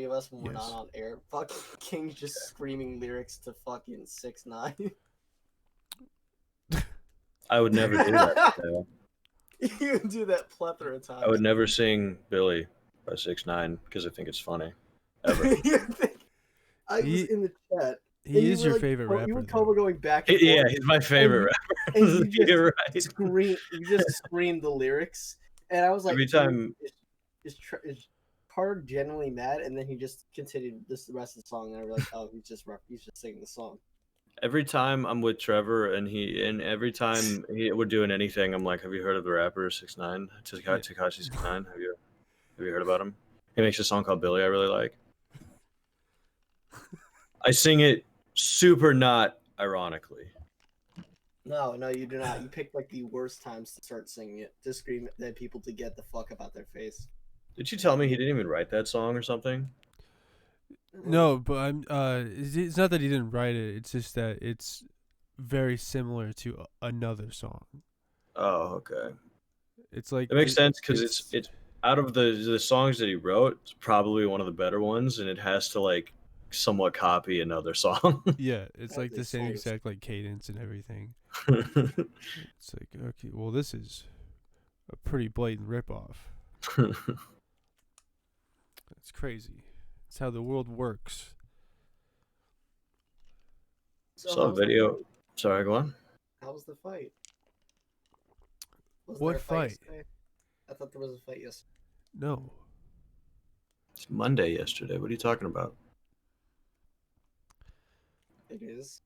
of us when we're not Yes. on air. Fucking King's just screaming lyrics to fucking 6ix9ine. I would never do that. Mateo. You do that plethora of times. I would never sing Billy by 6ix9ine because I think it's funny. Ever. I was in the chat. He is your favorite rapper. You and Cole were going back and forth. Yeah, he's my favorite rapper. And you You're right. you just screamed the lyrics, and I was like, Every time is Carter genuinely mad? And then he just continued the rest of the song, and I was like, oh, he's just singing the song. Every time I'm with Trevor and every time we're doing anything, I'm like, have you heard of the rapper 6ix9ine? Tekashi 6ix9ine? Have you heard about him? He makes a song called Billy I really like. I sing it super not ironically. No, you do not. You picked like the worst times to start singing it, to scream at people to get the fuck up out their face. Did you tell me he didn't even write that song or something? No, but it's not that he didn't write it. It's just that it's very similar to another song. Oh, okay. It's like it makes sense because it's out of the songs that he wrote, it's probably one of the better ones, and it has to like somewhat copy another song. Yeah, it's like the same exact like cadence and everything. It's like, okay, well, this is a pretty blatant ripoff. It's crazy. It's how the world works. Saw a video. Sorry, go on. How was the fight? Was What there a fight? I thought there was a fight yesterday. No. It's Monday yesterday. What are you talking about? It is.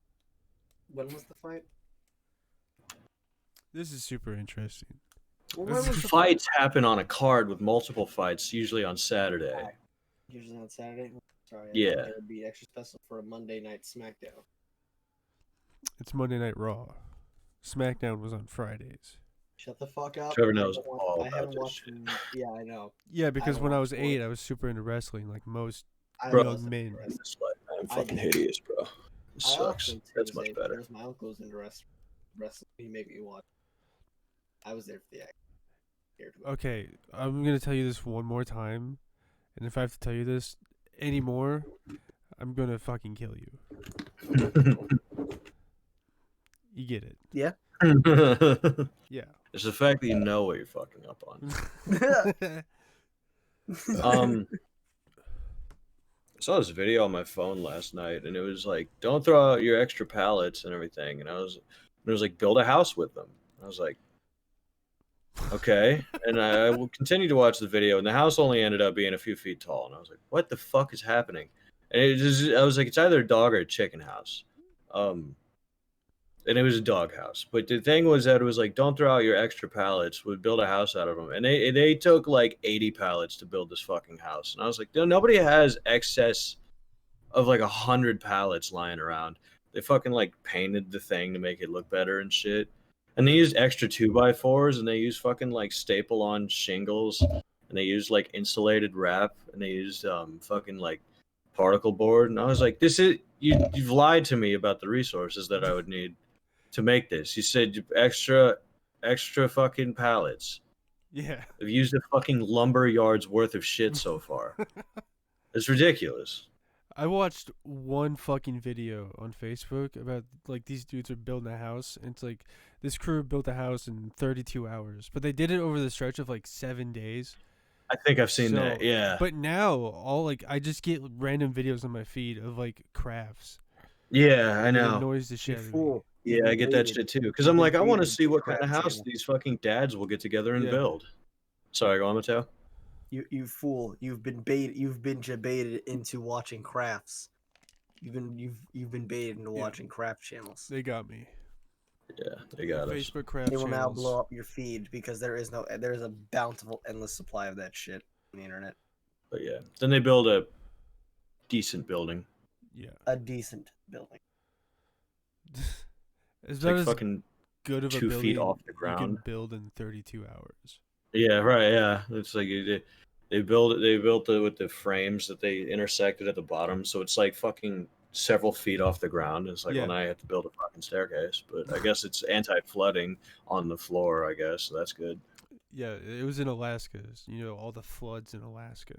When was the fight? This is super interesting. Well, Fights happen on a card with multiple fights, usually on Saturday. Usually on Saturday? Sorry. Yeah. It would be extra special for a Monday night SmackDown. It's Monday Night Raw. SmackDown was on Fridays. Shut the fuck up. Trevor knows all I about haven't this watched. shit. Yeah, I know. Yeah, because when I was 8, sports. I was super into wrestling, like most Bro, young men. I'm fucking hideous, bro. It sucks. That's much better. There's my uncle's into wrestling. He made me watch. I was there for the act. Okay, I'm gonna tell you this one more time, and if I have to tell you this anymore, I'm gonna fucking kill you. You get it? Yeah. Yeah. It's the fact that you know what you're fucking up on. I saw this video on my phone last night, and it was like, "Don't throw out your extra pallets and everything." And it was like, "Build a house with them." I was like, "Okay." And I will continue to watch the video, and the house only ended up being a few feet tall, and I was like, "What the fuck is happening?" And I was like, "It's either a dog or a chicken house." And it was a dog house. But the thing was that it was like, don't throw out your extra pallets. We'd build a house out of them. And they took like 80 pallets to build this fucking house. And I was like, nobody has excess of like 100 pallets lying around. They fucking like painted the thing to make it look better and shit. And they used extra 2x4s, and they used fucking like staple on shingles. And they used like insulated wrap. And they used fucking like particle board. And I was like, you've lied to me about the resources that I would need to make this. You said extra fucking pallets. Yeah. I've used a fucking lumber yard's worth of shit so far. It's ridiculous. I watched one fucking video on Facebook about like these dudes are building a house, and it's like this crew built a house in 32 hours, but they did it over the stretch of like 7 days. I think I've seen that, yeah. But now I just get random videos on my feed of like crafts. Yeah, I It know. annoys the shit out of me. Yeah, I get that shit too. Because I'm like, I want to see what kind of house these fucking dads will get together and build. Sorry, go on, Mateo. You fool! You've been baited into watching crafts. You've been baited into watching craft channels. They got me. Yeah, they got us. Facebook craft They will now channels. blow up your feed because there is a bountiful, endless supply of that shit on the internet. But yeah, then they build a decent building. Yeah, a decent building. It's like not as fucking good of a 2 building feet off the you ground. can build in 32 hours. Yeah, right. Yeah, it's like they built it with the frames that they intersected at the bottom, so it's like fucking several feet off the ground. It's like, well, now I have to build a fucking staircase, but I guess it's anti-flooding on the floor. I guess so that's good. Yeah, it was in Alaska. You know, all the floods in Alaska.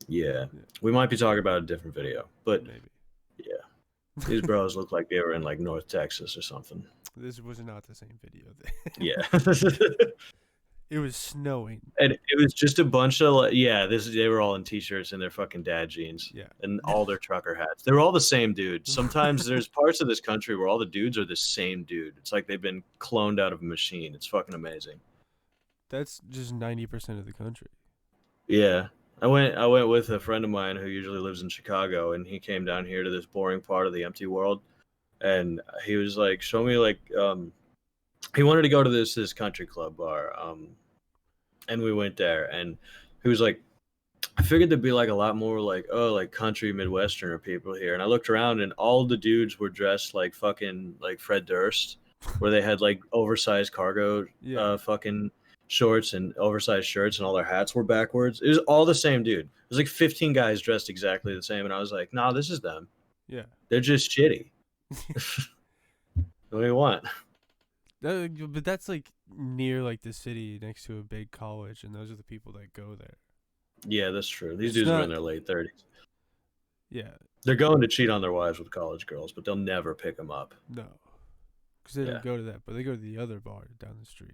Yeah, we might be talking about a different video, but Maybe. yeah, these bros look like they were in like North Texas or something. This was not the same video. Yeah. It was snowing. And it was just a bunch of like, they were all in t-shirts and their fucking dad jeans. Yeah. And all their trucker hats. They were all the same dude. Sometimes there's parts of this country where all the dudes are the same dude. It's like they've been cloned out of a machine. It's fucking amazing. That's just 90% of the country. Yeah. I went with a friend of mine who usually lives in Chicago, and he came down here to this boring part of the empty world, and he was like, show me like he wanted to go to this country club bar. And we went there, and he was like, I figured there'd be like a lot more like country Midwesterner people here. And I looked around, and all the dudes were dressed like fucking like Fred Durst, where they had like oversized cargo fucking shorts and oversized shirts, and all their hats were backwards. It was all the same dude. It was like 15 guys dressed exactly the same, and I was like, nah, this is them. Yeah. They're just shitty. What do you want? But that's like near like the city next to a big college, and those are the people that go there. Yeah, that's true. These dudes are in their late 30s. Yeah. They're going to cheat on their wives with college girls, but they'll never pick them up. No. Because they don't go to that, but they go to the other bar down the street.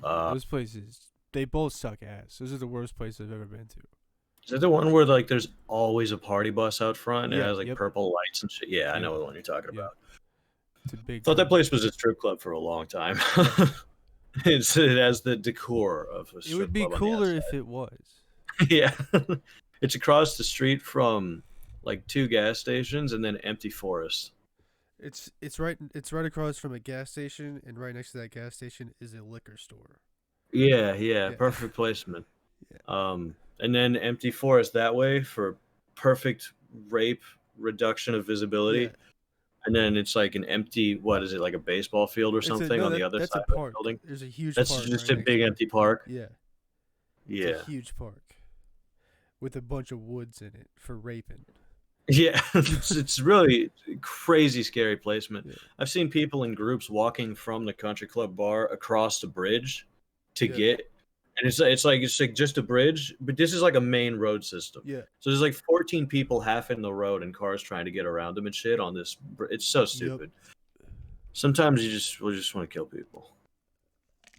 Those places, they both suck ass. Those are the worst places I've ever been to. Is that the one where like there's always a party bus out front and it has like yep. purple lights and shit? Yeah, I know the one you're talking about. It's a big. Thought that place was a strip club for a long time. It has the decor of a strip club. It would be cooler if it was. Yeah, it's across the street from like 2 gas stations and then empty forest. It's right across from a gas station, and right next to that gas station is a liquor store. Yeah. Perfect placement. Yeah. And then empty forest that way for perfect rape reduction of visibility. Yeah. And then it's like an empty, what is it, like a baseball field or something on the other side of the building? There's a huge park. That's just a big empty park? Yeah. Yeah. It's a huge park with a bunch of woods in it for raping. Yeah, it's really crazy scary placement. Yeah. I've seen people in groups walking from the country club bar across the bridge to get, and it's like just a bridge, but this is like a main road system. Yeah. So there's like 14 people half in the road and cars trying to get around them and shit on this. It's so stupid. Yep. Sometimes you just want to kill people.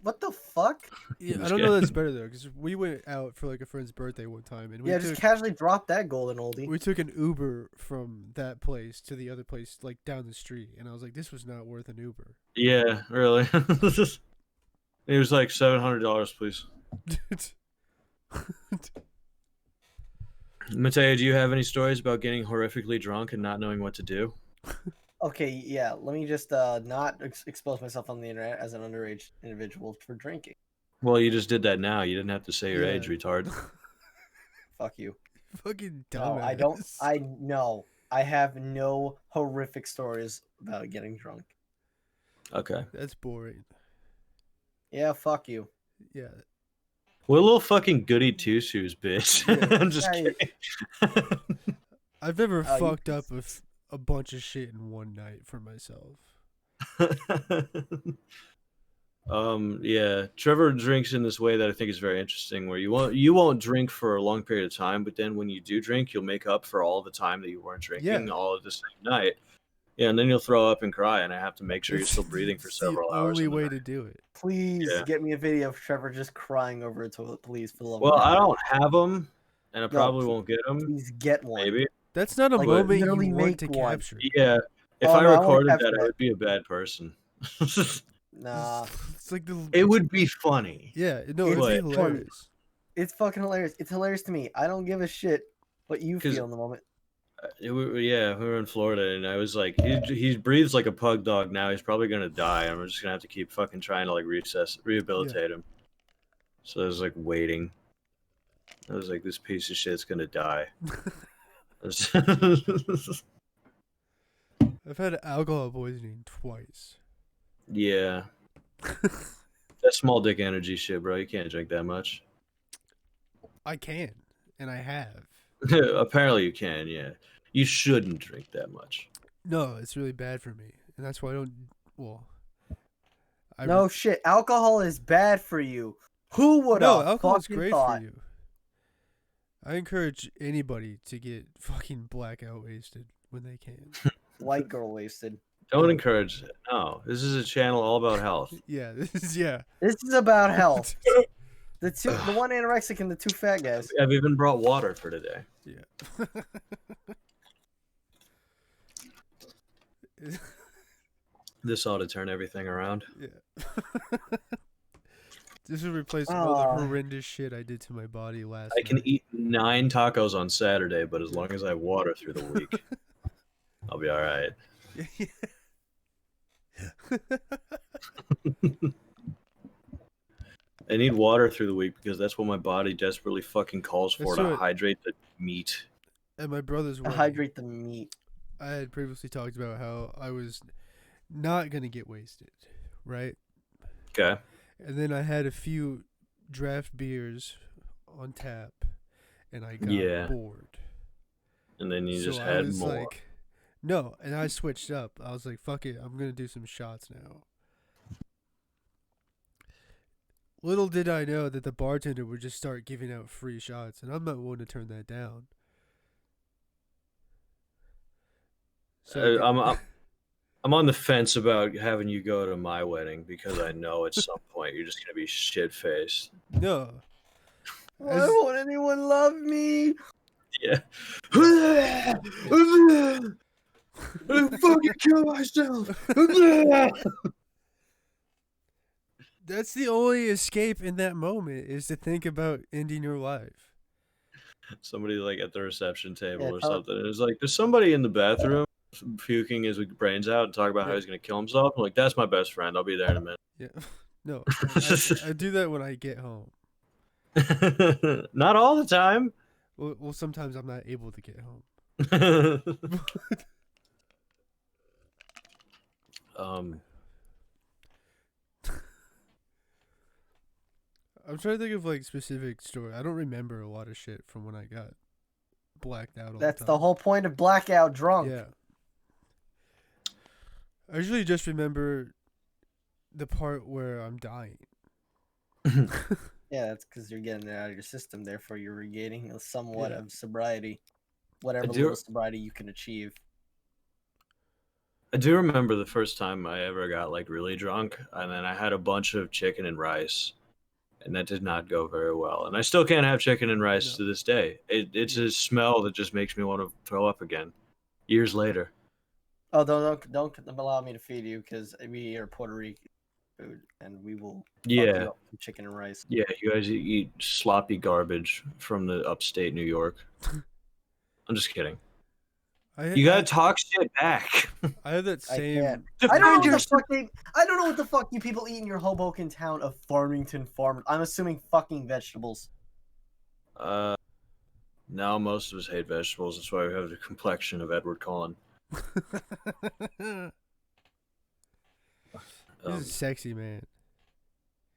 What the fuck? Yeah, I don't know that's better though, because we went out for like a friend's birthday one time, and just casually dropped that golden oldie. We took an Uber from that place to the other place, like down the street, and I was like, this was not worth an Uber. Yeah, really. It was like $700, please. Mateo, do you have any stories about getting horrifically drunk and not knowing what to do? Okay, yeah. Let me just not expose myself on the internet as an underage individual for drinking. Well, you just did that now. You didn't have to say your age, retard. Fuck you. Fucking dumbass. No, I don't. No. I have no horrific stories about getting drunk. Okay. That's boring. Yeah, fuck you. Yeah. What a little fucking goody two-shoes, bitch. Yeah, I'm just kidding. I've never fucked up with a bunch of shit in one night for myself. Yeah, Trevor drinks in this way that I think is very interesting, where you won't drink for a long period of time, but then when you do drink, you'll make up for all the time that you weren't drinking all of the same night. Yeah, and then you'll throw up and cry, and I have to make sure you're still breathing for several hours. The only way to do it. Please get me a video of Trevor just crying over a toilet, please. For the love of God. I don't have them, and I probably won't get them. Please get one. Maybe. That's not a moment you want to capture. Yeah, if I recorded that, I would be a bad person. Nah. It's like it would be funny. Yeah, no, it'd be hilarious. It's fucking hilarious. It's hilarious to me. I don't give a shit what you feel in the moment. We were in Florida, and I was like, he breathes like a pug dog now. He's probably gonna die, and we're just gonna have to keep fucking trying to like rehabilitate him. So I was like waiting. I was like, this piece of shit's gonna die. I've had alcohol poisoning twice. Yeah. That's small dick energy shit, bro. You can't drink that much. I can, and I have. Apparently you can, yeah. You shouldn't drink that much. No, it's really bad for me. And that's why I don't... Well... No shit. Alcohol is bad for you. Who would have alcohol's great thought? for you. I encourage anybody to get fucking blackout wasted when they can. White girl wasted. Don't encourage it. No, this is a channel all about health. Yeah, this is yeah. This is about health. The one anorexic and the two fat guys. I've even brought water for today. Yeah. This ought to turn everything around. Yeah. This would replace all the horrendous shit I did to my body last I can night. eat 9 tacos on Saturday, but as long as I have water through the week, I'll be all right. I need water through the week because that's what my body desperately fucking calls for, to hydrate the meat. At my brother's wedding, Hydrate the meat. I had previously talked about how I was not going to get wasted, right? Okay. And then I had a few draft beers on tap, and I got bored. And then you just had more. Like, no, and I switched up. I was like, fuck it, I'm going to do some shots now. Little did I know that the bartender would just start giving out free shots, and I'm not willing to turn that down. So I'm on the fence about having you go to my wedding because I know at some point you're just gonna be shit faced. No. Why won't anyone love me? Yeah. I fucking kill myself. That's the only escape in that moment, is to think about ending your life. Somebody like at the reception table or something. It's like, there's somebody in the bathroom puking his brains out and talking about how he's gonna kill himself. I'm like, that's my best friend. I'll be there in a minute. Yeah. No, I do that when I get home. Not all the time. Well, sometimes I'm not able to get home. I'm trying to think of like specific story. I don't remember a lot of shit from when I got blacked out. That's the whole point of blackout drunk. Yeah. I usually just remember the part where I'm dying. Yeah, that's because you're getting it out of your system. Therefore, you're regaining somewhat of sobriety, whatever level of sobriety you can achieve. I do remember the first time I ever got like really drunk, and then I had a bunch of chicken and rice, and that did not go very well. And I still can't have chicken and rice to this day. It's a smell that just makes me want to throw up again, years later. Oh, don't allow me to feed you, because we are Puerto Rican food, and we will fuck you up with chicken and rice. Yeah, you guys eat sloppy garbage from the upstate New York. I'm just kidding. You gotta talk shit back. I have that same. I don't know what the fuck you people eat in your Hoboken town of Farmington Farm. I'm assuming fucking vegetables. Now most of us hate vegetables. That's why we have the complexion of Edward Cullen. He's a sexy man.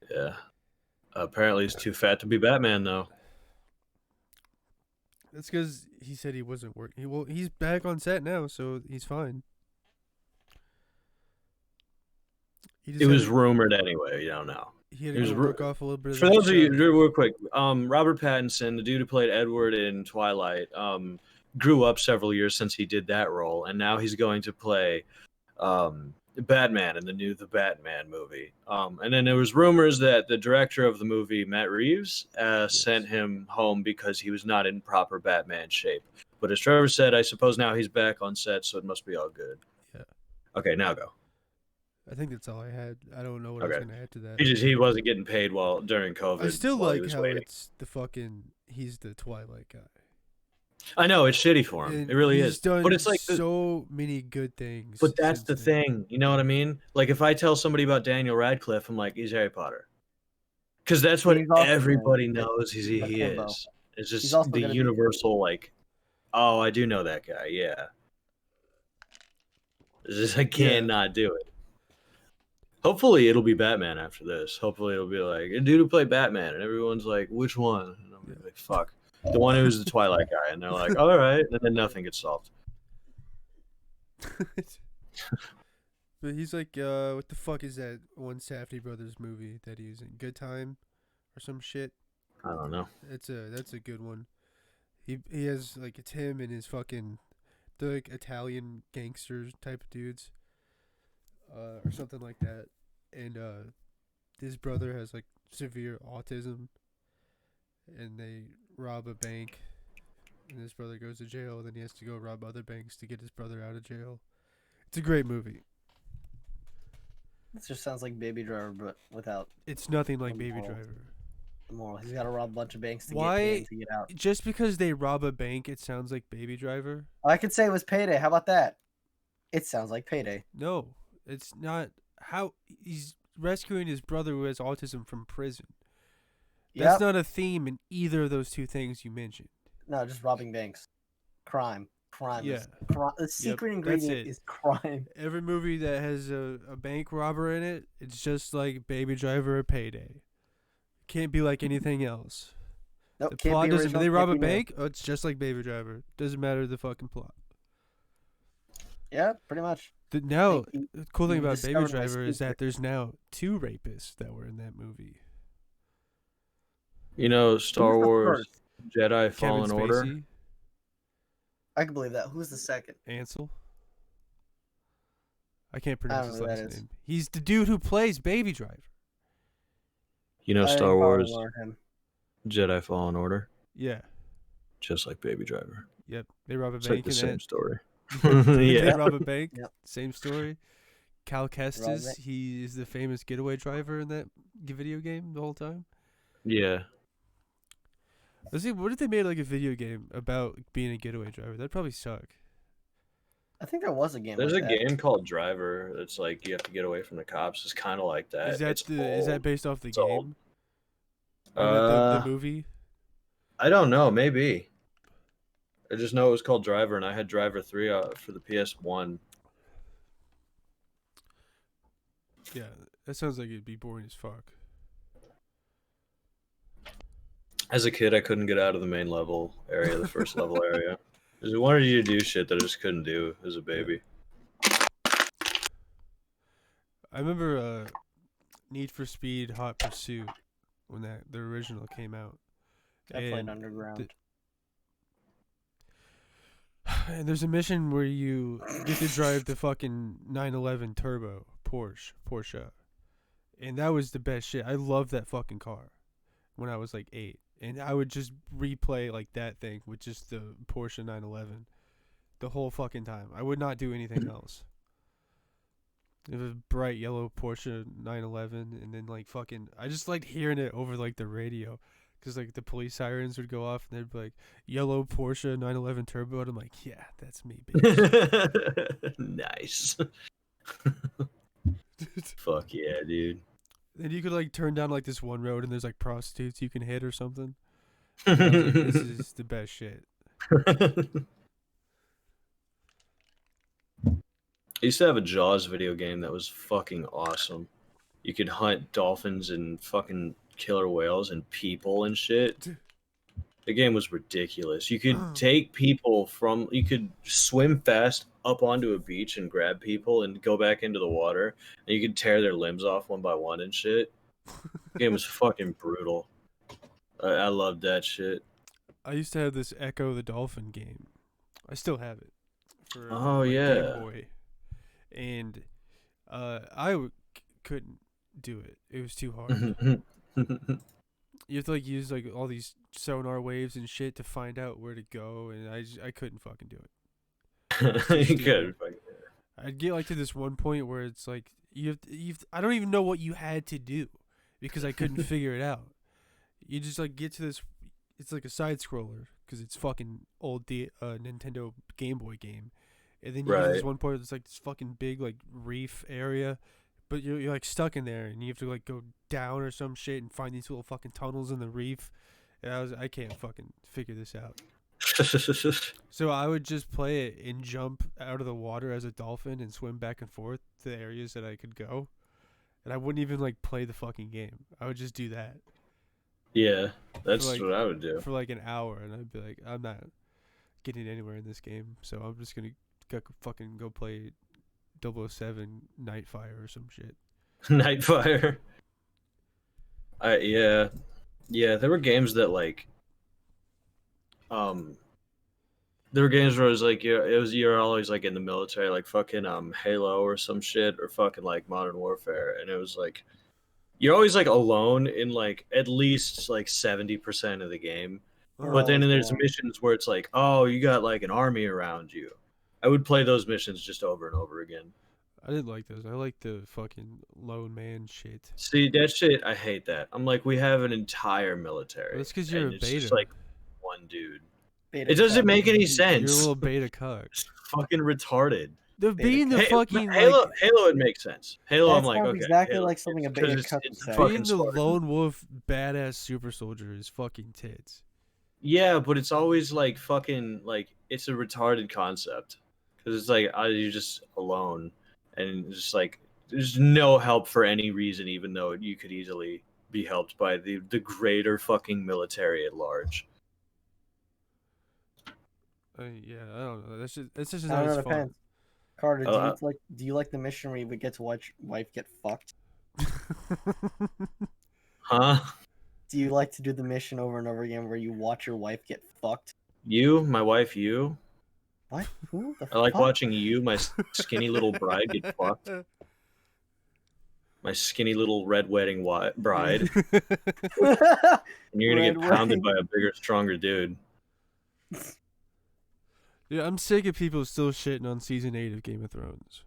Yeah. Apparently he's too fat to be Batman, though. That's because he said he wasn't working. He's back on set now, so he's fine. It was rumored anyway. You don't know. He had to work off a little bit. For those of you, real quick, Robert Pattinson, the dude who played Edward in Twilight, grew up several years since he did that role, and now he's going to play Batman in the Batman movie. And then there was rumors that the director of the movie, Matt Reeves, sent him home because he was not in proper Batman shape. But as Trevor said, I suppose now he's back on set, so it must be all good. Yeah. Okay, now go. I think that's all I had. I don't know what I was gonna add to that. He wasn't getting paid during COVID. I still like how it's he's the Twilight guy. I know, it's shitty for him. It really is. But it's like so many good things. But that's the thing. You know what I mean? Like if I tell somebody about Daniel Radcliffe, I'm like, he's Harry Potter. Because that's what everybody knows he is. It's just the universal like, oh, I do know that guy. Yeah. It's just I can't not do it. Hopefully it'll be Batman after this. Hopefully it'll be like a dude who played Batman, and everyone's like, which one? And I'm like, fuck. The one who's the Twilight guy, and they're like, all right, and then nothing gets solved. But he's like, what the fuck is that one Safdie Brothers movie that he's in? Good Time or some shit? I don't know. That's a good one. He has like it's him and his fucking they're like Italian gangsters type of dudes, or something like that. And his brother has like severe autism, and they rob a bank, and his brother goes to jail. And then he has to go rob other banks to get his brother out of jail. It's a great movie. It just sounds like Baby Driver, but without It's nothing like the Baby moral. Driver. The moral. He's got to rob a bunch of banks to Why? get in to get out. Just because they rob a bank, it sounds like Baby Driver? I could say it was Payday. How about that? It sounds like Payday. No, it's not. How he's rescuing his brother who has autism from prison. That's not a theme in either of those two things you mentioned. No, just robbing banks. Crime. Yeah. The secret ingredient is crime. Every movie that has a bank robber in it, it's just like Baby Driver or Payday. Can't be like anything else. Nope, The can't plot be doesn't. original, They rob a can't be new. bank. Oh, it's just like Baby Driver. Doesn't matter the fucking plot. Yeah, pretty much. Now, You- the cool thing you about Baby discovered my Driver is secret. that there's now 2 rapists that were in that movie. You know, Star Who's the Wars first? Jedi Kevin Fallen Order. Spacey, I can believe that. Who's the second? Ansel. I can't I pronounce don't his know who that last is. name. He's the dude who plays Baby Driver. You know, I didn't Star follow Wars him. Jedi Fallen Order. Yeah. Just like Baby Driver. Yep. They rob a It's like bank the in same that. story. They Yeah. rob a bank. Yep. Same story. Cal Kestis, bank. he is the famous getaway driver in that video game the whole time. Yeah. Let's see, what if they made like a video game about being a getaway driver? That'd probably suck. I think there was a game. There's like a that. game called Driver. It's like you have to get away from the cops. It's kind of like that. It's Is that old. based off the It's old. game? Or the Uh, movie? I don't know. Maybe. I just know it was called Driver, and I had Driver 3 for the PS1. Yeah, that sounds like it'd be boring as fuck. As a kid, I couldn't get out of the main level area, the first level area. Because it wanted you to do shit that I just couldn't do as a baby. I remember Need for Speed Hot Pursuit when the original came out. I played And Underground. And there's a mission where you get to drive the fucking 911 Turbo Porsche. And that was the best shit. I loved that fucking car when I was like 8. And I would just replay like that thing with just the Porsche 911 the whole fucking time. I would not do anything else. It was a bright yellow Porsche 911, and then like fucking, I just liked hearing it over like the radio, because like the police sirens would go off and they'd be like, yellow Porsche 911 Turbo, and I'm like, yeah, that's me, bitch. Nice. Fuck yeah, dude. Then you could like turn down like this one road and there's like prostitutes you can hit or something. And I was like, this is the best shit. I used to have a Jaws video game that was fucking awesome. You could hunt dolphins and fucking killer whales and people and shit. The game was ridiculous. You could take people you could swim fast up onto a beach and grab people and go back into the water, and you could tear their limbs off one by one and shit. The game was fucking brutal. I loved that shit. I used to have this Echo the Dolphin game. I still have it. For, Oh, my yeah. Game Boy. And couldn't do it. It was too hard. You have to like use like all these sonar waves and shit to find out where to go, and I couldn't fucking do it. You could. I'd get like to this one point where it's like I don't even know what you had to do because I couldn't figure it out. You just like get to this. It's like a side scroller because it's fucking old Nintendo Game Boy game, and then you get to this one point where it's like this fucking big like reef area, but you're like stuck in there and you have to like go down or some shit and find these little fucking tunnels in the reef. And I can't fucking figure this out. So I would just play it and jump out of the water as a dolphin and swim back and forth to the areas that I could go. And I wouldn't even like play the fucking game. I would just do that. Yeah, that's like- what I would do. For like an hour, and I'd be like, I'm not getting anywhere in this game, so I'm just gonna fucking go play 007 Nightfire or some shit. Nightfire. Yeah, there were games that like there were games where it was like you're always like in the military, like fucking Halo or some shit, or fucking like Modern Warfare, and it was like you're always like alone in like at least like 70% of the game. You're But then always there's alone. missions where it's like, oh, you got like an army around you. I would play those missions just over and over again. I didn't like those. I like the fucking lone man shit. See, that shit, I hate that. I'm like, we have an entire Well, military, that's because you're and a it's just beta. like one dude. Beta It doesn't cuck. make any You're a sense. little beta cuck. It's fucking retarded. The Beta being the cuck. fucking Halo, like Halo, it makes sense. Halo, I'm That like, sounds okay, exactly Halo, like something a because beta cuck would it's say. fucking being the Spartan. lone wolf badass super soldier is fucking tits. Yeah, but it's always like fucking like it's a retarded concept because it's like you're just alone and it's just like there's no help for any reason, even though you could easily be helped by the greater fucking military at large. Yeah, I don't know. That's just I not don't know. as fun. Depends. Carter, Uh, do you like the mission where you would get to watch wife get fucked? Huh? Do you like to do the mission over and over again where you watch your wife get fucked? You, my wife, you. What? Who the I like fuck? watching you, my skinny little bride, get fucked. My skinny little red wedding bride, and you're gonna Red get pounded wedding. by a bigger, stronger dude. Yeah, I'm sick of people still shitting on season 8 of Game of Thrones.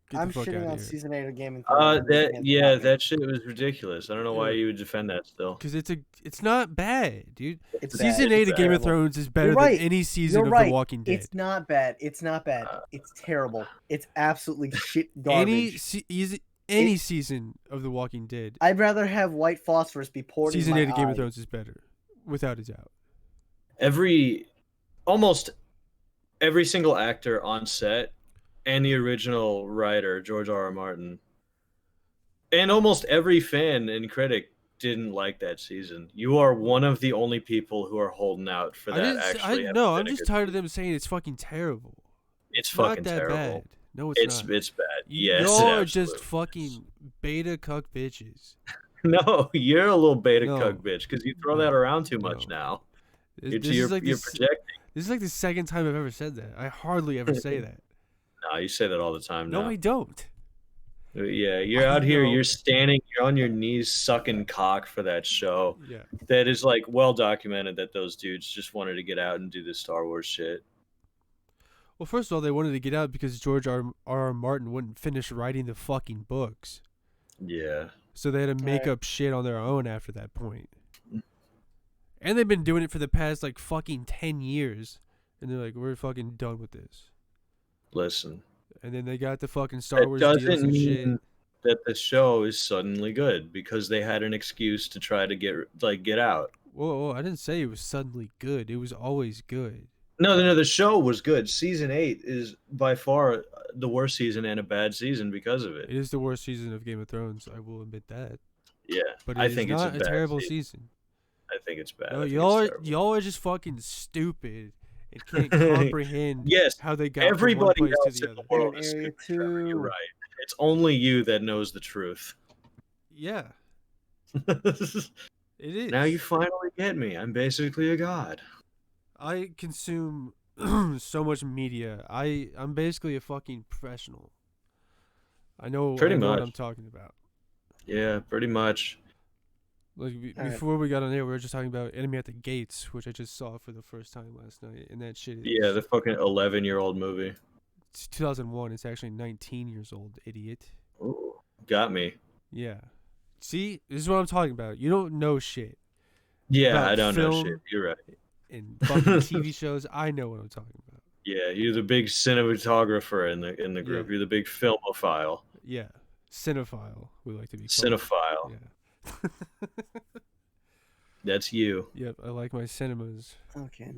Get I'm the fuck shitting out on of here. season 8 of Game of Thrones. That shit was ridiculous. I don't know why you would defend that still. Because it's not bad, dude. It's Season bad. 8 It's of Game of terrible. Thrones is better You're than right. any season You're of right. The Walking Dead. It's not bad. It's not bad. It's terrible. It's absolutely shit garbage. Any season of The Walking Dead, I'd rather have white phosphorus be poured in season my 8 of Game eye. of Thrones is better, without a doubt. Almost every single actor on set and the original writer, George R. R. Martin, and almost every fan and critic didn't like that season. You are one of the only people who are holding out for that. I'm just tired of them saying it's fucking terrible. It's not fucking that terrible. bad. No, it's not. It's bad. Yes, y'all are absolutely. just fucking beta cuck bitches. No, you're a little beta No. cuck bitch because you throw that around too much No. now. This You're is like projecting. This is like the second time I've ever said that. I hardly ever say that. No, you say that all the time now. No, I don't. Yeah, you're I out here, know. you're standing, you're on your knees sucking cock for that show. Yeah. That is like well documented that those dudes just wanted to get out and do this Star Wars shit. Well, first of all, they wanted to get out because George R. Martin wouldn't finish writing the fucking books. Yeah. So they had to make Right. up shit on their own after that point. And they've been doing it for the past like fucking 10 years. And they're like, we're fucking done with this. Listen. And then they got the fucking Star That Wars deals doesn't and shit. mean that the show is suddenly good because they had an excuse to try to get out. Whoa, I didn't say it was suddenly good. It was always good. No, the show was good. Season 8 is by far the worst season and a bad season because of it. It is the worst season of Game of Thrones. I will admit that. Yeah, But I it is think not it's a bad terrible season. season. I think it's bad. No, I think y'all it's are terrible. y'all are just fucking stupid and can't comprehend Yes, how they got from one everybody place else to the in the other. world And is Area stupid, Trevor. You're 2. right. It's only you that knows the truth. Yeah, it is. Now you finally get me. I'm basically a god. I consume so much media. I'm basically a fucking professional. I know what much. I'm talking about. Yeah, pretty much. Like Alright. before we got on there, we were just talking about Enemy at the Gates, which I just saw for the first time last night, and that shit is Yeah, the fucking 11-year-old movie. it's 2001. It's actually 19 years old, idiot. Ooh, got me. Yeah. See, this is what I'm talking about. You don't know shit. Yeah, About I don't know film. shit. You're right. In fucking TV shows, I know what I'm talking about. Yeah, you're the big cinematographer in the group. Yeah. You're the big filmophile, Yeah. Cinephile, we like to be called. cinephile. Yeah. That's you. Yep, I like my cinemas. Okay.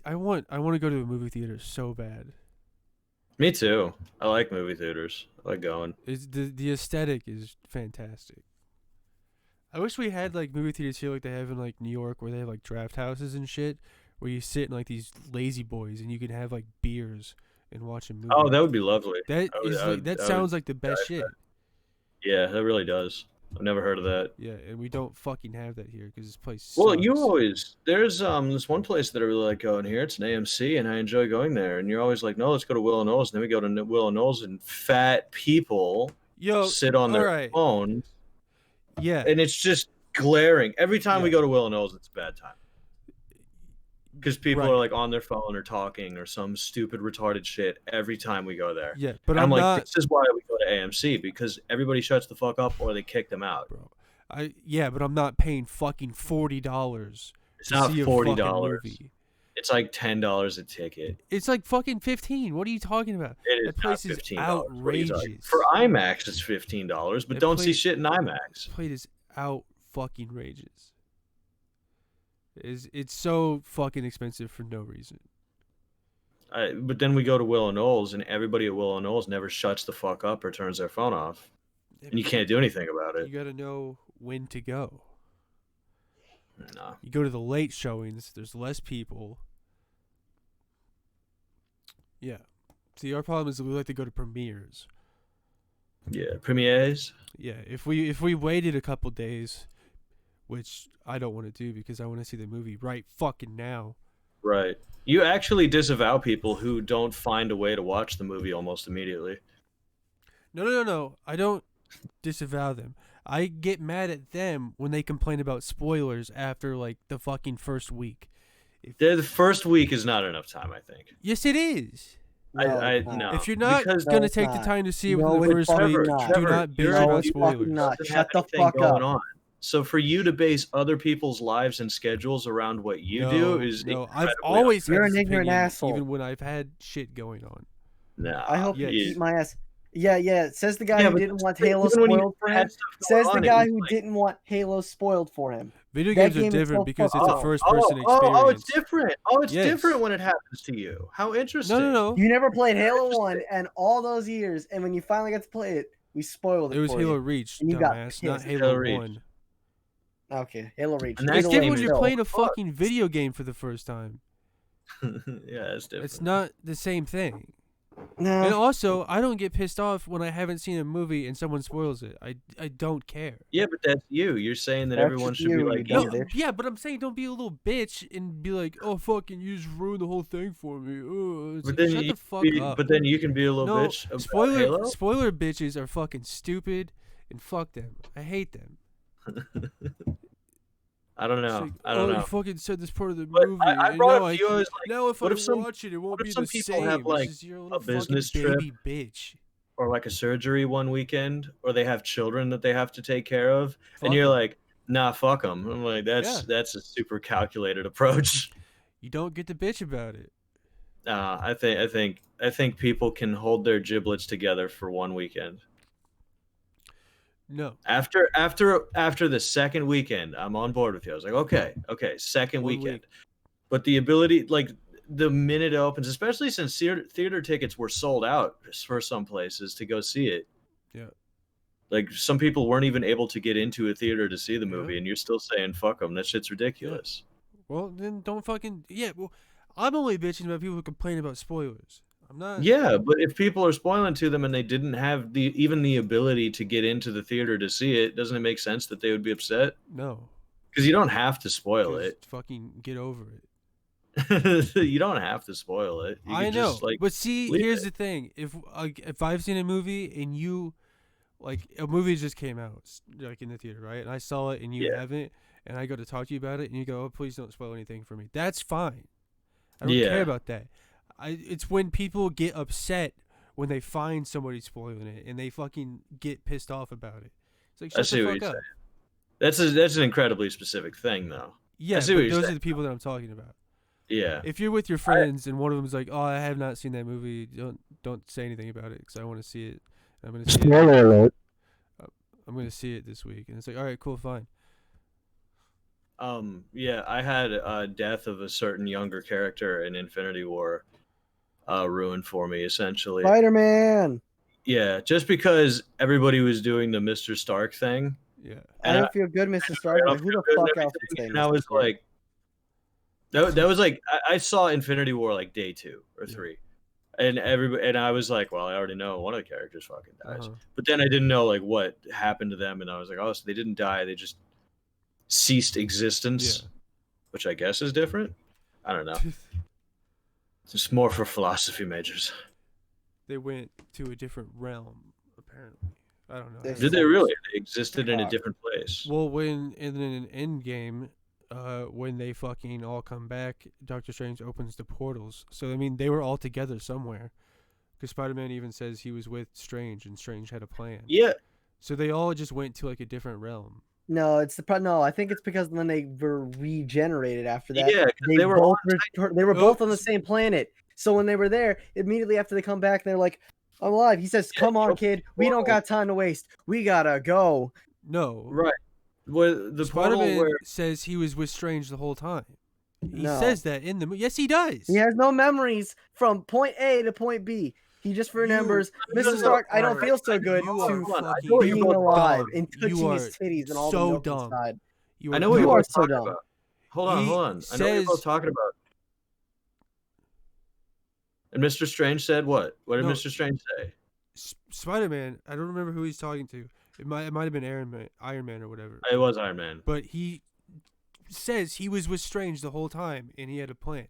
I want to go to a movie theater so bad. Me too. I like movie theaters. I like going. It's the aesthetic is fantastic. I wish we had like movie theaters here like they have in like New York where they have like draft houses and shit where you sit in like these lazy boys and you can have like beers and watch a movie. Oh, that would be lovely. That I would- is I like, would- that I would sounds like the best dive shit. Yeah, that really does. I've never heard of that. Yeah, and we don't fucking have that here because this place sucks. Well, you always there's this one place that I really like going here. It's an AMC, and I enjoy going there. And you're always like, no, let's go to Willow Knolls. And then we go to Willow Knolls, and fat people sit on their phones. Yeah, and it's just glaring. Every time we go to Willow Knolls, it's a bad time because people are like on their phone or talking or some stupid retarded shit every time we go there. Yeah, but I'm like, not... this is why we go to AMC, because everybody shuts the fuck up or they kick them out. Bro, but I'm not paying fucking $40. It's not $40. It's like $10 a ticket. It's like fucking $15. What are you talking about? It that place is outrageous. For IMAX, it's $15, but don't see shit in IMAX. Plate is out fucking rageous. It's so fucking expensive for no reason. But then we go to Willow Knolls, and everybody at Willow Knolls never shuts the fuck up or turns their phone off, and you can't do anything about it. You gotta know when to go. No. You go to the late showings. There's less people. Yeah. See, our problem is that we like to go to premieres. Yeah, premieres. Yeah, if we waited a couple days, which I don't want to do because I want to see the movie right fucking now. Right. You actually disavow people who don't find a way to watch the movie almost immediately. No. I don't disavow them. I get mad at them when they complain about spoilers after like the fucking first week. The first week is not enough time, I think. Yes, it is. No. If you're not going to take the time to see it within the first week, do not bitch about spoilers. Shut the fuck up. So for you to base other people's lives and schedules around what you do is I've always you're an ignorant asshole. Even when I've had shit going on. No, I hope you eat my ass. Yeah. Says the guy who didn't want Halo spoiled for him. Says the guy who didn't want Halo spoiled for him. Video games are different because it's a first-person experience. Oh, it's different. It's different when it happens to you. How interesting. No. You never played Halo 1 and all those years, and when you finally got to play it, we spoiled it. It was Halo Reach, dumbass, not Halo 1. Okay, Halo Reach. It's different when you're playing a fucking video game for the first time. Yeah, it's different. It's not the same thing. No. And also, I don't get pissed off when I haven't seen a movie and someone spoils it. I don't care. Yeah, but that's you. You're saying that everyone should be like you. Yeah, but I'm saying don't be a little bitch and be like, oh, fucking, you just ruined the whole thing for me. Shut the fuck up. But then you can be a little bitch about Halo? Spoiler bitches are fucking stupid, and fuck them. I hate them. I don't know. I don't know. You fucking said this part of the but movie. I brought up to you as now if I watch it, it won't be the same. Have like a business trip, bitch, or like a surgery one weekend, or they have children that they have to take care of, and you're like, nah, fuck them. I'm like, that's a super calculated approach. You don't get to bitch about it. I think people can hold their giblets together for one weekend. No. After the second weekend, I'm on board with you. I was like, okay, second weekend. But the ability, like the minute it opens, especially since theater tickets were sold out for some places to go see it. Yeah. Like some people weren't even able to get into a theater to see the movie, and you're still saying fuck them. That shit's ridiculous. Yeah. Well, then don't fucking Well, I'm only bitching about people who complain about spoilers. I'm not. Yeah, but if people are spoiling to them and they didn't have even the ability to get into the theater to see it, doesn't it make sense that they would be upset? No. Because you don't have to spoil it. Fucking get over it. You don't have to spoil it. I know, but see, here's the thing: if I've seen a movie and you, like, a movie just came out, like in the theater, right? And I saw it and you haven't, and I go to talk to you about it, and you go, "Oh, please don't spoil anything for me." That's fine. I don't care about that. It's when people get upset when they find somebody spoiling it and they fucking get pissed off about it. It's like, shut the fuck up. That's an incredibly specific thing, though. Yeah, but those are the people that I'm talking about. Yeah. If you're with your friends and one of them's like, "Oh, I have not seen that movie," don't say anything about it because I want to see it. I'm gonna see it. I'm gonna see it this week, and it's like, all right, cool, fine. Yeah, I had a death of a certain younger character in Infinity War ruined for me, essentially. Spider-Man! Yeah, just because everybody was doing the Mr. Stark thing. Yeah. I don't feel good, Mr. Stark. Like, who the fuck else is saying And I was like, that was like, I saw Infinity War like day 2 or 3. And everybody, and I was like, well, I already know one of the characters fucking dies. Uh-huh. But then I didn't know like what happened to them, and I was like, oh, so they didn't die, they just ceased existence, Yeah. which I guess is different. I don't know. It's just more for philosophy majors. They went to a different realm, apparently. I don't know. They Did they really? They existed in a Cock. different place. Well, when in an end game, when they fucking all come back, Doctor Strange opens the portals. So I mean, they were all together somewhere. Because Spider-Man even says he was with Strange, and Strange had a plan. Yeah. So they all just went to like a different realm. No, it's the no. I think it's because when they were regenerated after that, Yeah, 'cause they were both on they were both on the Oops. same planet. So when they were there, immediately after they come back, they're like, "I'm alive." He says, "Come on, kid. We don't got time to waste. We gotta go." No. Right. Well, the portal Spider-Man where says he was with Strange the whole time. He No. says that in the movie. Yes, he does. He has no memories from point A to point B. He just remembers, Mr. Stark, I don't feel so good You are to fucking know you're being both alive dumb. and You touching are his titties and all the so milk dumb. inside. I know what You you're are both so talking dumb. about. Hold on, He hold on. I know what you're both says- talking about. And Mr. Strange said what? What did No. Mr. Strange say? Spider-Man, I don't remember who he's talking to. It might have been Iron Man or whatever. It was Iron Man. But he says he was with Strange the whole time and he had a plan.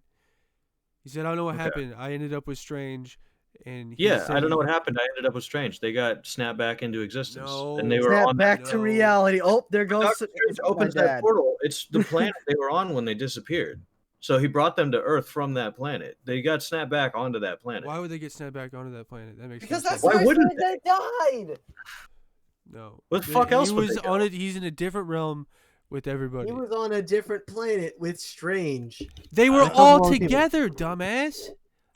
He said, I don't know what Okay. happened. I ended up with Strange. And he Yeah, said I don't know he- what happened. I ended up with Strange. They got snapped back into existence, No. and they were Snap on back to No. reality. Oh, there goes Doctor Strange my opens that dad. portal. It's the planet they were on when they disappeared. So he brought them to Earth from that planet. They got snapped back onto that planet. Why would they get snapped back onto that planet? That makes Because no that's sense. Why why wouldn't they died. No. What the fuck else He would was they on go? it. He's in a different realm with everybody. He was on a different planet with Strange. They were That's all how long people- together, dumbass.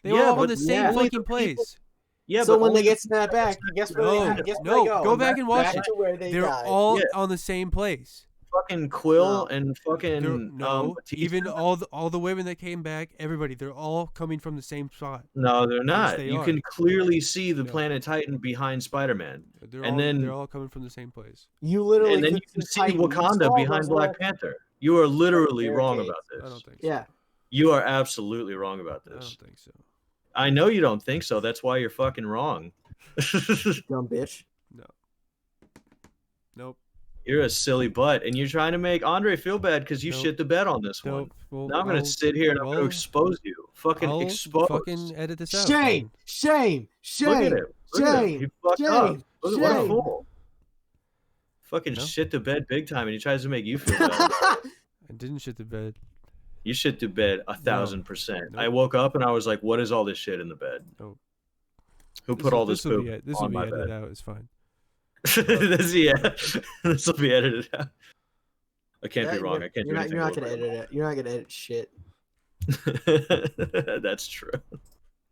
They were Yeah, all in but the same only the fucking place. Yeah, So but when they only- get snapped back, guess where No, they, guess where no, they go? go back and watch back it. to where they They're died. all Yeah. on the same place. fucking Quill No. and fucking No, Batista? even all the women that came back, everybody, they're all coming from the same spot. No, they're not. they You are. can clearly see the No. planet Titan behind Spider-Man, They're And all then- they're all coming from the same place. You literally and then you could can see Titan. You Wakanda saw behind those Black little- Panther. You are literally Barricades. wrong about I don't this. think so. Yeah, You are absolutely wrong about I don't this. think so. I know you don't think so. That's why you're fucking wrong. dumb bitch. Nope. You're a silly butt, and you're trying to make Andre feel bad because you Nope. shit the bed on this one. Nope. Well, Now I'm gonna I'll- sit here and I'm well, gonna expose you. Fucking I'll expose. fucking edit this out. Shame, shame, Look at shame. him. Look at him. Shame. He fucked Shame. up. Look, what a Shame. fool. Fucking No. shit the bed big time, and he tries to make you feel bad. I didn't shit the bed. You shit the bed 1,000%. Nope. I woke up and I was like, "What is all this shit in the bed? Nope. Who put all this will poop be this will on be my edited bed?" out. It's fine. This will be edited out. I can't be Yeah, wrong. I can't do You're not, anything. you're not gonna over edit it. You're not gonna edit shit. it. That's true.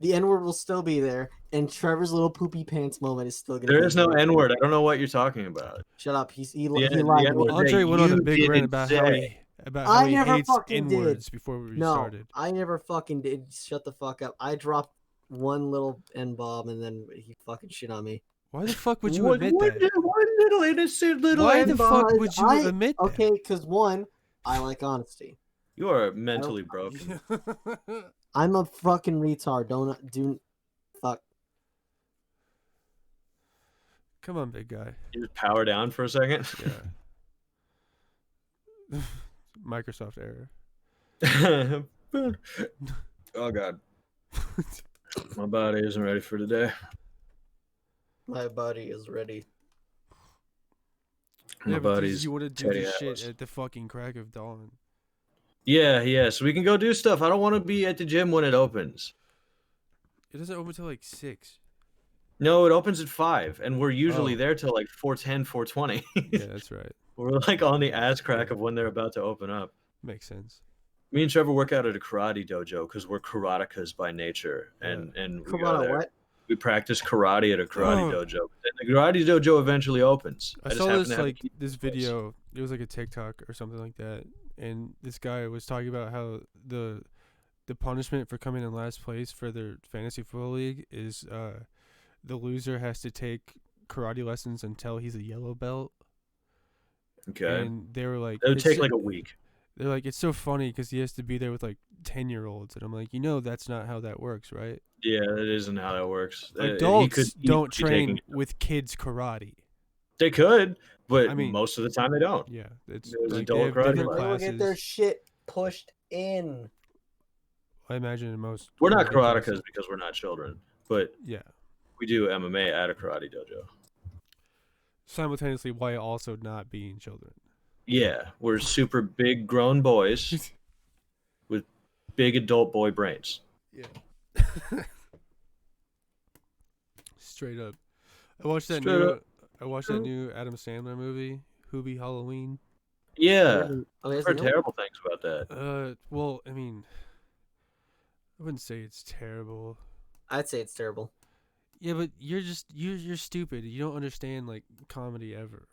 The N word will still be there, and Trevor's little poopy pants moment is still gonna. There be is no there. N word. I don't know what you're talking about. Shut up. He The lied to N-word me. that Andre went on a you big didn't rant about how say. he never hates fucking did. N-words before we No, started. I never fucking did. Shut the fuck up. I dropped one little N-bomb, and then he fucking shit on me. Why the fuck would you One- admit one that? little- One little innocent little Why the N-bomb. fuck would you I- admit that? Okay, because one, I like honesty. You are mentally broken. I'm a fucking retard. Do fuck. Come on, big guy. You just power down for a second. Yeah. Microsoft error. Oh god, my body isn't ready for today. My body is ready. My Yeah, because body's you want to do Teddy this shit Atlas. at the fucking crack of dawn. Yeah. So we can go do stuff. I don't want to be at the gym when it opens. It doesn't open till like 6. No, it opens at 5, and we're usually Oh. there till like 4:10, 4:20. Yeah, that's right. We're like on the ass crack of when they're about to open up. Makes sense. Me and Trevor work out at a karate dojo because we're karatekas by nature, and we go Come there. what? We practice karate at a karate Oh. dojo. And the karate dojo eventually opens. I just saw happen this to have a like key this place. video. It was like a TikTok or something like that, and this guy was talking about how the punishment for coming in last place for their fantasy football league is the loser has to take karate lessons until he's a yellow belt. Okay. And they were like, It would it's take so- like a week. They're like, it's so funny because he has to be there with like 10-year-olds, and I'm like, that's not how that works, right? Yeah, that isn't how that works. Adults don't be taking train with kids karate. They could, but I mean, most of the time they don't. Yeah, it's There's like adult they have karate different classes. They will get their classes. shit pushed in. I imagine in most. We're not karate karatekas classes. because we're not children, but Yeah. we do MMA at a karate dojo. Simultaneously, while also not being children. Yeah, we're super big grown boys with big adult boy brains. Yeah. Straight up. I watched that new Adam Sandler movie, Hoobie Halloween. Yeah, Oh, I've heard terrible things about that. Well, I mean, I wouldn't say it's terrible. I'd say it's terrible. Yeah, but you're stupid. You don't understand like comedy ever.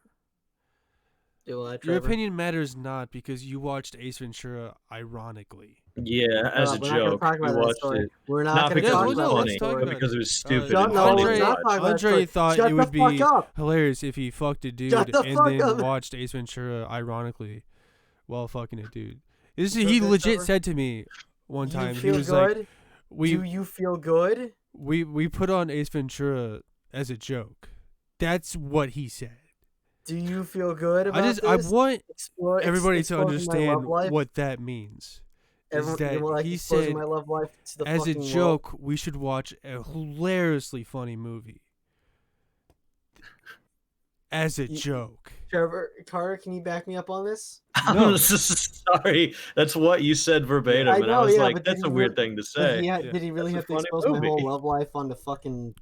Do I, Your Trevor? opinion matters not because you watched Ace Ventura ironically. Yeah, as a we're not gonna joke. talk We about that watched story. it. We're Not not going to because talk it was about no, that funny, let's talk story. but about because it. it was stupid Shut- and no, funny let's to not watch. talk about that Andre story. thought Shut it the would be fuck up. hilarious if he fucked a dude Shut the and fuck then up. watched Ace Ventura ironically while fucking a dude. He Okay, legit Trevor. said to me one You time, he feel was good? like, Do you feel good? we put on Ace Ventura as a joke. That's what he said. Do you feel good about this? I want Explore- everybody to exposing my understand love life? what that means. Is that he exposing said, my love life to the as a fucking world? joke, we should watch a hilariously funny movie. As a joke. Trevor, Carter, can you back me up on this? No. I'm sorry. That's what you said verbatim, I and I know, was yeah, like, but did that's a he weird really- thing to But say. did he really That's have a to funny expose my whole movie. love life on the fucking?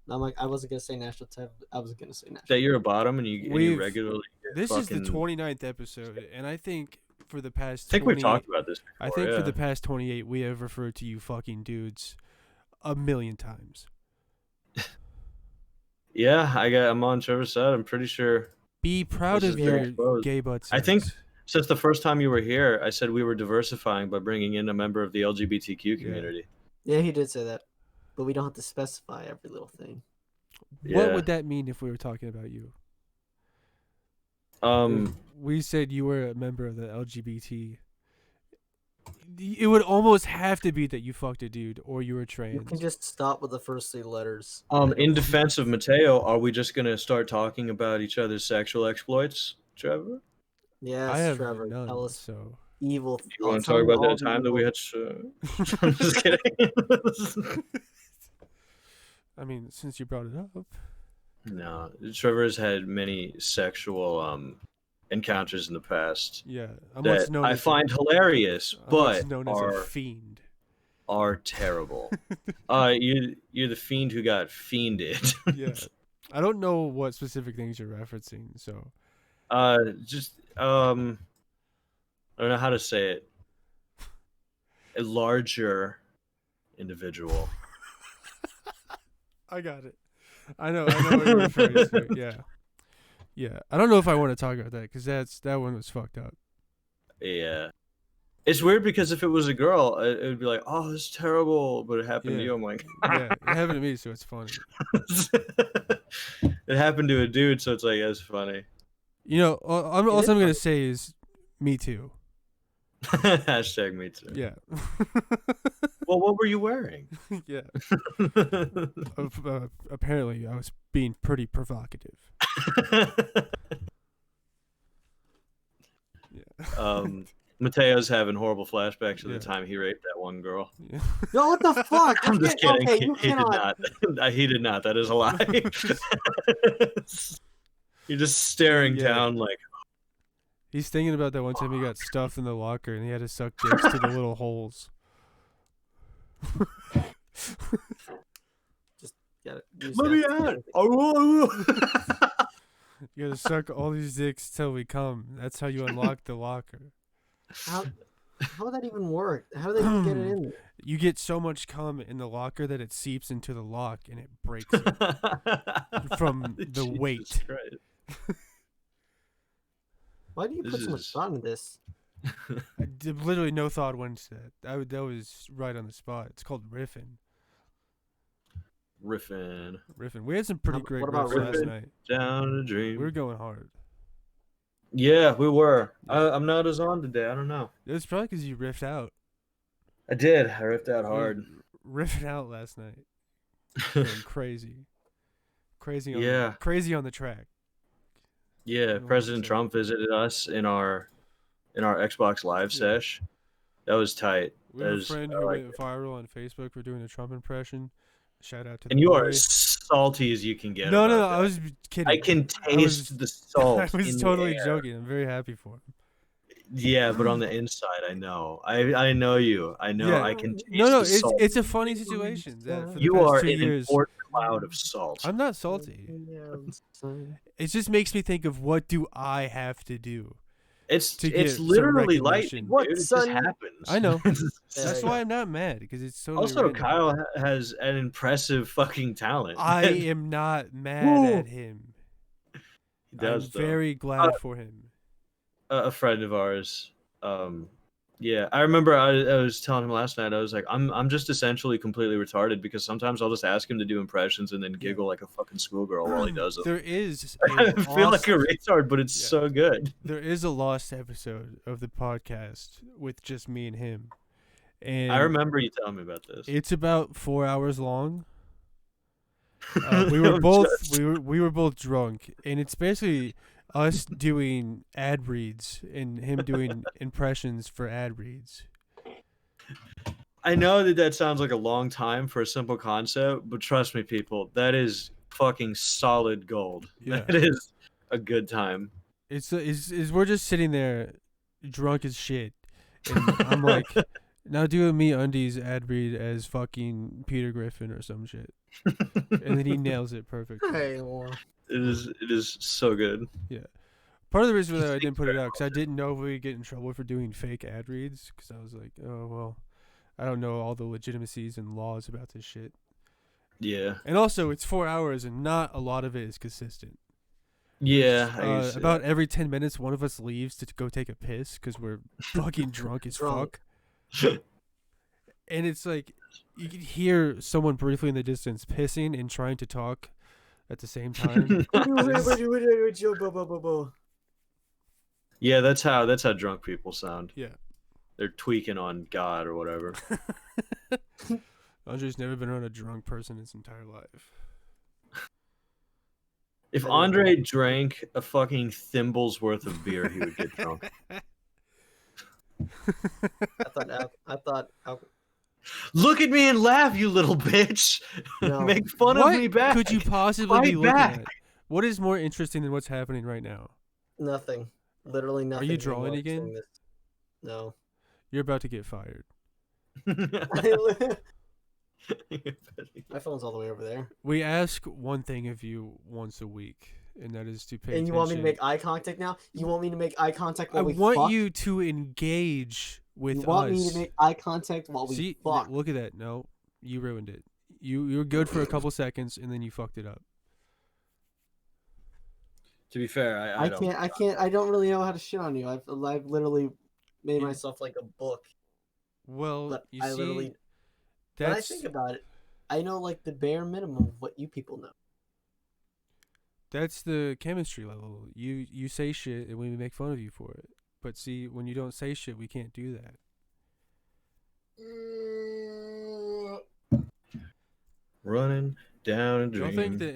I'm like, I wasn't gonna say national. I was gonna say national. That you're a bottom and you We've- regularly get This is the fucking... 29th episode, and I think for the past I think 20, we've talked about this before. I think yeah. for the past 28, we have referred to you fucking dudes a million times. Yeah, I'm on Trevor's side. I'm pretty sure. Be proud This of is very your exposed. gay butt I think sex. since the first time you were here, I said we were diversifying by bringing in a member of the LGBTQ Yeah. community. Yeah, he did say that, but we don't have to specify every little thing. What Yeah. would that mean if we were talking about you? Um, If we said you were a member of the LGBT. It would almost have to be that you fucked a dude or you were trans. You can just stop with the first three letters. in defense of Mateo, are we just gonna start talking about each other's sexual exploits, Trevor? Yes, I have Trevor, none, tell us so evil. You want to tell talk me about all that the time that we evil- had? I'm just kidding. I mean, since you brought it up, No, Trevor's had many sexual encounters in the past yeah, I'm what's that known I as find hilarious, I'm what's but known as a fiend. are terrible. You're the fiend who got fiended. Yeah, I don't know what specific things you're referencing, so Just I don't know how to say it. A larger individual. I got it. I know what you're referring to. Yeah. I don't know if I want to talk about that because that one was fucked up. Yeah. It's weird because if it was a girl, it would be like, oh, this is terrible. But it happened to Yeah. you. I'm like, Yeah, it happened to me, so it's funny. it happened to a dude, so it's like, that's funny. You know, all I'm gonna say is, me too. Hashtag me too. Yeah. Well, what were you wearing? Yeah. Apparently, I was being pretty provocative. Yeah. Mateo's having horrible flashbacks of Yeah. the time he raped that one girl. Yeah. No, what the fuck? I'm just kidding. Okay, you He did cannot. not. He did not. That is a lie. You're just staring Yeah. down like, He's thinking about that one time he got stuffed in the locker and he had to suck dicks to the little holes. let me out. Oh. You gotta suck all these dicks till we come. That's how you unlock the locker. How would that even work? How do they even get it in there? You get so much cum in the locker that it seeps into the lock and it breaks it from the Jesus weight. Christ. Why do you put This so much is- thought into this? Literally no thought went to that. That was right on the spot. It's called riffing. Riffing We had some pretty What great about riffs last riffing? night. down a We dream. were going hard. Yeah, we were. I'm not as on today. I don't know. It was probably because you riffed out. I did. I ripped out hard. riffing out last night, going crazy, Yeah. crazy on the track. Yeah, know what I'm President saying? Trump visited us in our Xbox Live Yeah. sesh. That was tight. We That have a was, friend I who like went it. viral on Facebook for doing a Trump impression. Shout out to the And you are boy. as salty as you can get No, about I that. was kidding. I can I was- taste the I salt was in totally the air. joking. I'm very happy for him. Yeah, but on the inside, I know. I know you. I know. Yeah. I can taste No, the salt. it's a funny situation that for the You past are 2 an years important cloud of salt. I'm not salty. It just makes me think of what do I have to do It's to get some literally lightning, recognition. What, dude. It just son? happens. I know. There That's you why go. I'm not mad because it's totally Also, random. Kyle has an impressive fucking talent. I am not mad Ooh. at him. He does, I'm though. very glad for him. A friend of ours. Yeah, I remember I was telling him last night. I was like, I'm just essentially completely retarded because sometimes I'll just ask him to do impressions and then giggle like a fucking schoolgirl while he does them. There is I a feel like lost, a retard, but it's Yeah. so good. there is a lost episode of the podcast with just me and him. And I remember you telling me about this. it's about 4 hours long. We were both drunk, and it's basically us doing ad reads and him doing impressions for ad reads. I know that sounds like a long time for a simple concept, but trust me, people, that is fucking solid gold. Yeah. That is a good time. It's we're just sitting there, drunk as shit, and I'm like, now do a Me Undies ad read as fucking Peter Griffin or some shit, and then he nails it perfectly. Hey, well, It is so good. Part of the reason that I didn't put it out because I didn't know if we would get in trouble for doing fake ad reads because I was like, oh well, I don't know all the legitimacies and laws about this shit. Yeah. And also, it's 4 hours and not a lot of it is consistent. Yeah. I used to- About every 10 minutes, one of us leaves to go take a piss because we're fucking drunk as Drunk. fuck. And it's like you can hear someone briefly in the distance pissing and trying to talk at the same time. Yeah, that's how drunk people sound. Yeah. They're tweaking on God or whatever. Andre's never been around a drunk person his entire life. If Andre drank a fucking thimble's worth of beer, he would get drunk. I thought Look at me and laugh, you little bitch. No. Make fun What of me back. could you possibly be Fight looking back. at? What is more interesting than what's happening right now? nothing. Literally nothing. you than drawing watching again? this. No. You're about to get fired. My phone's all the way over there. We ask one thing of you once a week, and that is to pay And you want me to attention. make eye contact now? You want me to make eye contact I while we want fuck? you to engage with You want us. me to make eye contact while we See, fuck? look at that. No, you ruined it. You were good for a couple seconds, and then you fucked it up. To be fair, I I don't really know how to shit on you. I've literally made Yeah. myself like a book. Well, But you I see, literally, when I that's think about it, I know like the bare minimum of what you people know. that's the chemistry level. You say shit, and we make fun of you for it. But see, when you don't say shit, we can't do that. running down a Do y'all dream. think the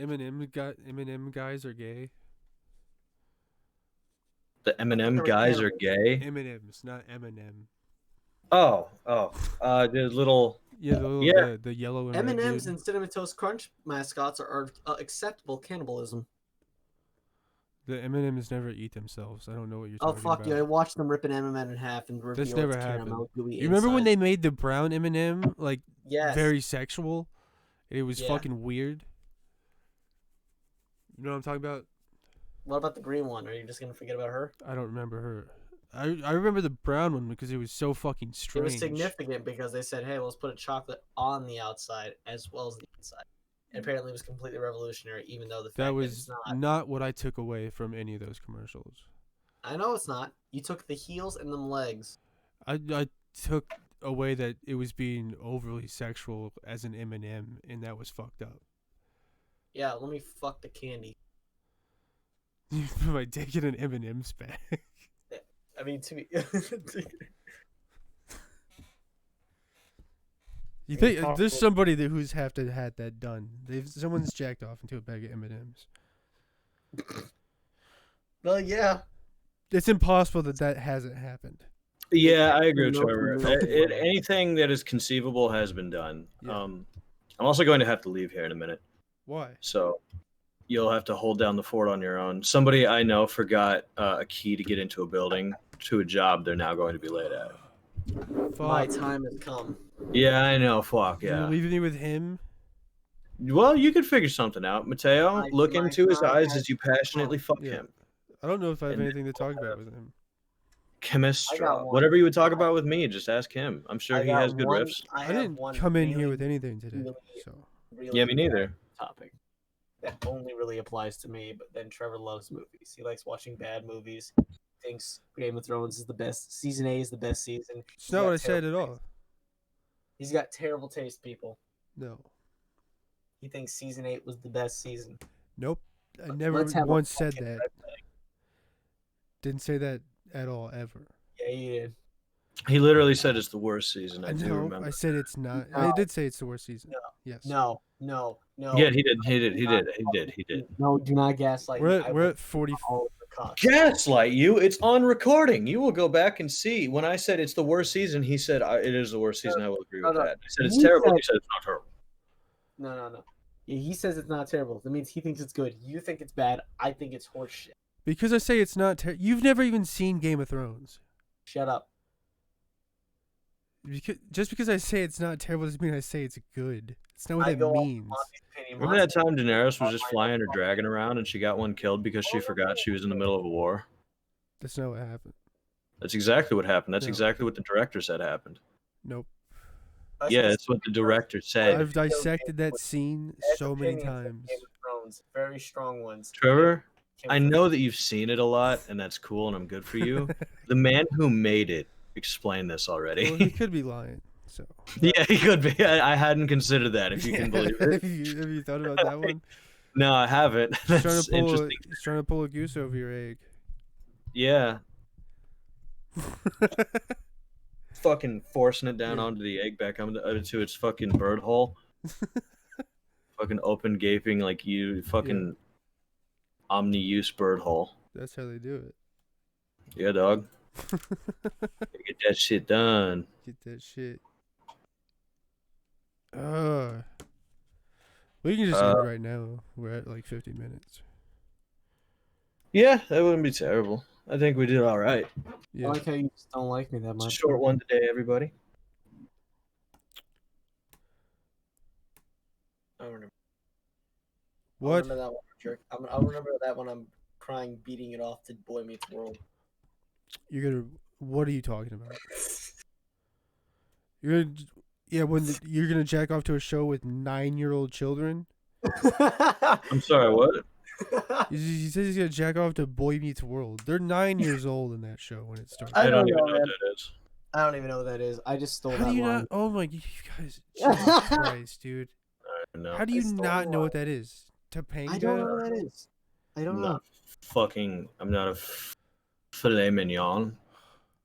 Eminem guys are gay? The Eminem guys are gay. Eminems, not Eminem. Oh, the little. Yeah, the little, Yeah. the yellow and red M&M's dude. and Cinnamon Toast Crunch mascots are acceptable cannibalism. The M&Ms never eat themselves. I don't know what you're Oh talking fuck about. you! I watched them rip an M&M in half and reveal That's never its happened. caramel gooey You remember when inside. they made the brown M&M like Yes. very sexual? It was Yeah. fucking weird. You know what I'm talking about? What about the green one? Are you just gonna forget about her? I don't remember her. I remember the brown one because it was so fucking It strange. was significant because they said, "Hey, let's put a chocolate on the outside as well as the inside." And apparently, it was completely revolutionary, even though the fact That that was it's not. not what I took away from any of those commercials. I know it's not. You took the heels and them legs. I took away that it was being overly sexual as an M&M, and that was fucked up. Yeah, let me fuck the candy. You put my dick in an M&M's bag. I mean, to be. You think there's somebody who's have to had that done? Someone's jacked off into a bag of M&Ms. Well, yeah. It's impossible that hasn't happened. Yeah, I agree with No, Trevor. no, no. Anything that is conceivable has been done. Yeah. I'm also going to have to leave here in a minute, Why? so you'll have to hold down the fort on your own. Somebody I know forgot a key to get into a building to a job they're now going to be late at. My Fuck. time has come. Yeah, I know. Fuck You're yeah. leaving me with him? Well, you could figure something out. Mateo, look my into his time eyes has as you passionately fuck Yeah. him. I don't know if I have And anything to talk about with him. Chemistry. I got one. Whatever you would talk about with me, just ask him. I'm sure he has good riffs. I didn't come in here with anything today, really, so really Yeah, me neither. topic that only really applies to me. But then Trevor loves movies. He likes watching bad movies. Thinks Game of Thrones is the best. Season 8 is the best season. it's not what I said at all. He's got terrible taste, people. No. He thinks season 8 was the best season. Nope. I never Let's have a once said fucking that. red flag. Didn't say that at all, ever. Yeah, you did. He literally said it's the worst season. I do No, remember. I said it's not. No. I did say it's the worst season. No. Yes. No. Yeah, he did. No, do not gaslight me. We're at 40. all over the cock. Gaslight you? It's on recording. You will go back and see. When I said it's the worst season, he said it is the worst season. I will agree with No. that. I said it's He terrible. said- He said it's not terrible. No. Yeah, he says it's not terrible. That means he thinks it's good. You think it's bad. I think it's horseshit. Because I say it's not. You've never even seen Game of Thrones. Shut up. Just because I say it's not terrible doesn't mean I say it's good. It's not what I that go off means. Monty's opinion. Remember that Monty- time Daenerys was just flying her dragon around and she got one killed because she forgot she was in the middle of a war? That's not what happened. That's exactly what happened. That's No. exactly what the director said happened. Nope. Yeah, that's what the director said. I've dissected that scene Best so many opinions of times. Game of Thrones, very strong ones. Trevor, Came I from- know that you've seen it a lot, and that's cool, and I'm good for you. The man who made it explained this already. Well, he could be lying. So. Yeah, he could be. I hadn't considered that, if you can believe it. have you thought about that one? No, I haven't. He's That's interesting. he's trying to pull a goose over your egg. Yeah, fucking forcing it down Yeah. onto the egg back onto its fucking bird hole. Fucking open gaping like you fucking omni-use bird hole. That's how they do it. Yeah, dog. Get that shit done. Get that shit. We can just end right now. We're at like 50 minutes. Yeah, that wouldn't be terrible. I think we did all right. I Yeah. like how you just don't like me that It's a much. short one today, everybody. I remember. What? I remember that one, jerk. I'll remember that when I'm crying, beating it off to Boy Meets World. What are you talking about? You're gonna jack off to a show with 9-year-old children. I'm sorry, what? He says he's gonna jack off to Boy Meets World. They're 9 years old in that show when it starts. I don't even know, know what man. that is. I don't even know what that is. I just stole How that do you line. not? Oh my, you guys! Jesus Christ, dude! I don't know. How do you stole not the know line. what that is? Topanga? I don't know what that is. I don't I'm know. not I'm not a filet mignon.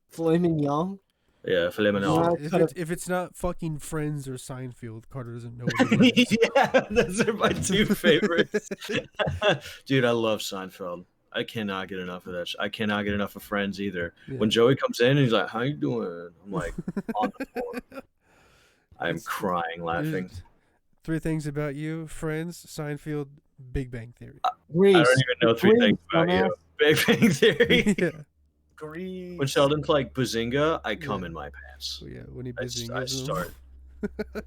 Filet mignon? Yeah, filet mignon. Yeah. If it's not fucking Friends or Seinfeld, Carter doesn't know what it is. Yeah, those are my two favorites. Dude, I love Seinfeld. I cannot get enough of that. I cannot get enough of Friends either. Yeah. When Joey comes in, he's like, "How you doing?" I'm like, on the floor. I'm crying, laughing. There's 3 things about you: Friends, Seinfeld, Big Bang Theory. Grease. I don't even know 3 things about dumbass. you. Big Bang Theory. Yeah. Grease. When Sheldon's like Bazinga, I come Yeah. in my pants. So yeah, when he I bazingas them. start.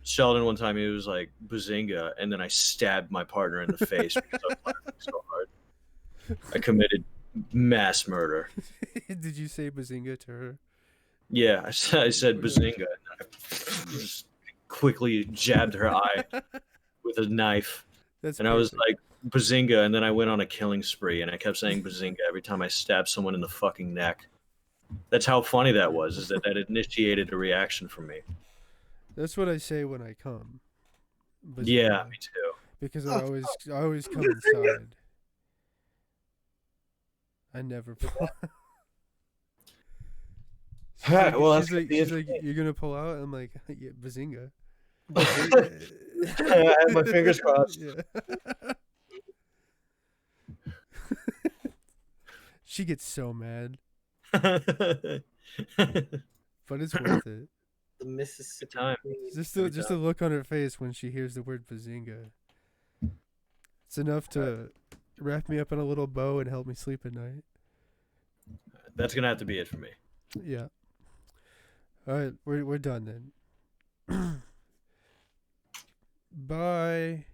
Sheldon one time he was like Bazinga, and then I stabbed my partner in the face because I was laughing so hard. I committed mass murder. Did you say bazinga to her? Yeah, I said Bazinga, and I just quickly jabbed her eye with a knife, That's and I was perfect. like Bazinga, and then I went on a killing spree, and I kept saying Bazinga every time I stabbed someone in the fucking neck. That's how funny that was. Is that initiated a reaction from me? That's what I say when I come. Yeah, Bazinga. me too. Because I always come inside. I never. She's like, Well, that's she's gonna like, be she's it like, for me. you're gonna pull out. I'm like, yeah, Bazinga. I have my fingers crossed. Yeah. She gets so mad, but it's worth it. The Mississippi time. Queen. Just Every the look on her face when she hears the word Bazinga. It's enough to wrap me up in a little bow and help me sleep at night. That's gonna have to be it for me. Yeah. All right, we're done then. Bye.